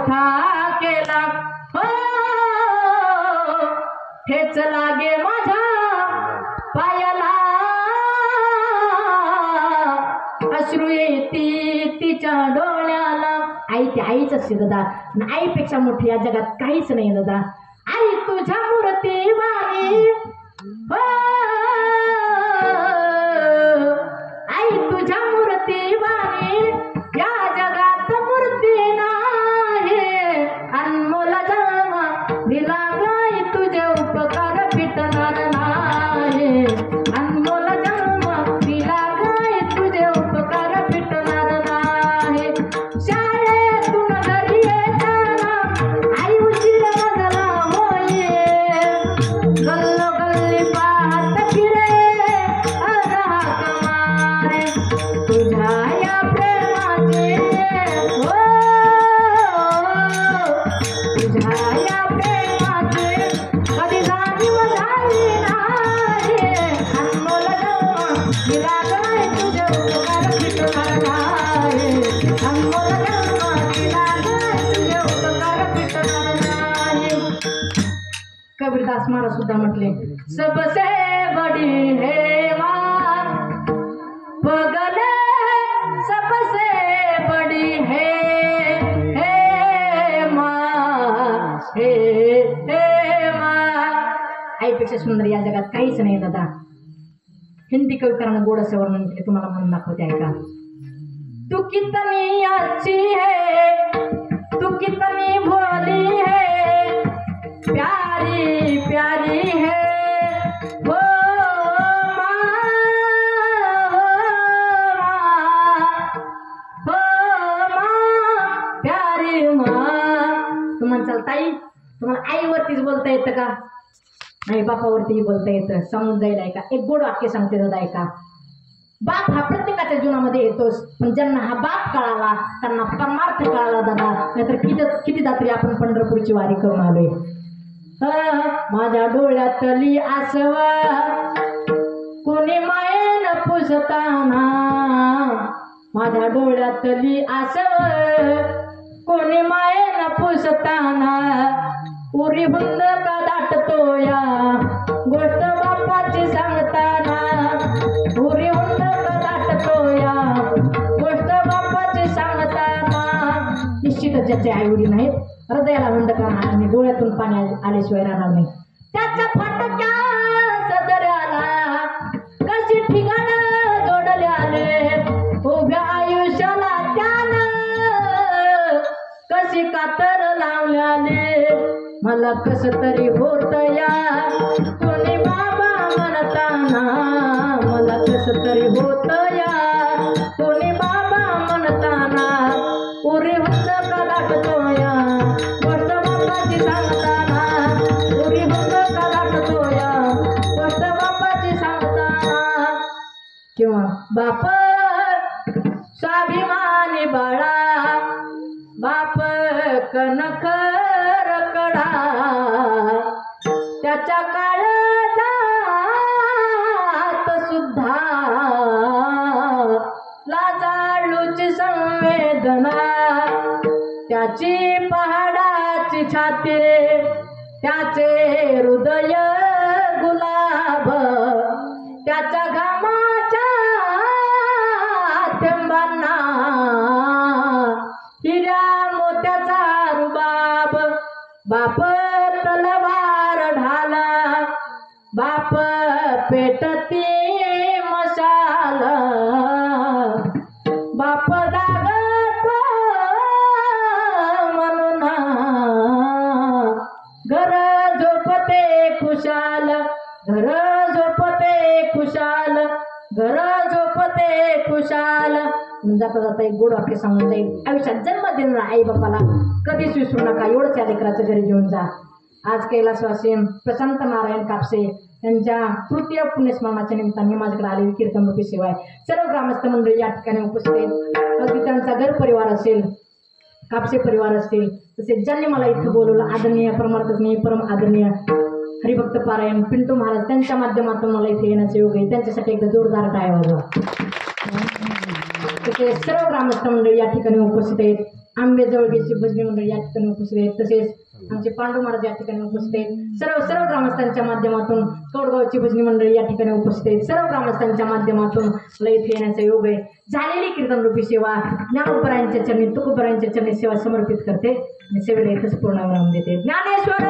मोठा केला हो ठेच लागे माझ्या पायाला अश्रू येती तिच्या डोळ्याला आई ती आईच असते दादा आईपेक्षा मोठी या जगात काहीच नाही दादा आई तुझ्या मूर्ती वाणी हो आई तुझ्या मूर्ती वाणी या जगात मूर्ती नाही अनमोल जन्म दिला गाई तुझे उपकार फिटणार नाही अनमोल जन्म दिला गाई तुझे उपकार फिटणार नाही शाळेतून घरी येताना आई उशीर वाजला होय गल्लो गल्ली पाहत फिरे अरहा कमारे तुझ्या या प्रेमाचे हो तुझ्या या प्रेमाचे कधी जाणीव झाली नाही अनमोल जन्म दिला गाय तुझे उपकार फिटणार नाही अनमोल जन्म दिला गाय तुझे उपकार फिटणार नाही कबीरदास महाराज सुद्धा म्हटले सबसे बड़ी है माँ पगले सबसे बड़ी है माँ हे माँ आईपेक्षा सुंदर या जगात काहीच नाही दादा हिंदी कविकारांना गोड असं वर्णन केले तुम्हाला म्हणून दाखवते ऐका तू कितनी अच्छी है तू कितनी भोली है प्यारी प्यारी है हो माँ हो माँ प्यारी माँ तुम्हाला चालताई तुम्हाला आईवरतीच बोलता येतं का नाही बापावरतीही बोलता येतं समजून जाईल ऐका एक गोड वाक्य सांगते दादा ऐका बाप हा प्रत्येकाच्या जीवनामध्ये येतोच पण ज्यांना हा बाप कळाला त्यांना परमार्थ कळाला दादा नाहीतर कितीदा तरी आपण पंढरपूरची वारी करून आलोय माझ्या डोळ्यातली आसव कोणी मायेन पुसताना माझ्या डोळ्यातली आसव कोणी मायेन पुसताना उरी हुंद का दाटतो या गोष्ट बापाची सांगताना उरी हुंद का दाटतो या गोष्ट बापाची सांगताना निश्चितच ज्याचे आई वडील नाहीत हृदयाला हुंद का आणि डोळ्यातून पाणी आल्याशिवाय राहणार नाही त्याच्या फाटक्या सदऱ्याला कशी ठिकाण जोडल्याने उभ्या आयुष्याला त्यानं कशी कातर लावल्याने मला कस तरी होत या कोणी बाबा म्हणताना मला कस तरी होत या कोणी बाबा म्हणताना उरी हुंद का दाटतो या गोष्ट बापाची सांगताना उरी हुंद का दाटतो या गोष्ट बापाची सांगताना किंवा बाप स्वाभिमानी बाळा बाप कणखर कडा त्याच्या काळजात सुद्धा लाजाळूची संवेदना त्याची पहाडाची छाती त्याचे हृदय गुलाब त्याच्या घामाच्या थेंबांना हिऱ्या मोत्याचा रुबाब बाप तलवार ढाला बाप पेटती मशाल बाप जागतो म्हणून घर झोपते खुशाल घर झोपते खुशाल घर झोपते खुशाल जाता जाता एक गोड वाक्य सांगून जाईल आयुष्यात जन्म देणारा आई बापाला कधीच विसरू नका एवढंच या लेकराचं घरी घेऊन जा आज कैलासवासी प्रशांत नारायण कापसे यांच्या तृतीय पुण्यस्मरणाच्या निमित्ताने माझ्याकडे आलेली कीर्तनरूपी सेवा आहे सर्व ग्रामस्थ मंडळी या ठिकाणी उपस्थित आहेत अगदी त्यांचा घर परिवार असेल कापसे परिवार असतील तसेच ज्यांनी मला इथं बोलवलं आदरणीय परमार्थस्नेही परम आदरणीय हरिभक्त पारायण पिंटू महाराज त्यांच्या माध्यमातून मला इथे येण्याचे योग आहे त्यांच्यासाठी एकदा जोरदार टाळ्या वाजवा तसेच सर्व ग्रामस्थ मंडळी या ठिकाणी उपस्थित आहेत. आंबेजवळगेची भजनी मंडळी या ठिकाणी उपस्थित आहेत. तसेच आमचे पांडू महाराज या ठिकाणी उपस्थित आहेत. सर्व ग्रामस्थांच्या माध्यमातून कौडगावची भजनी मंडळी या ठिकाणी उपस्थित आहेत. सर्व ग्रामस्थांच्या माध्यमातून मला इथे येण्याचा योग आहे. झालेली कीर्तन रूपी सेवा ज्ञानोपरायांच्या चरणी तुकोपरायांच्या चरणी सेवा समर्पित करते आणि सेवेला इथंच पूर्ण विराम देते. ज्ञानेश्वर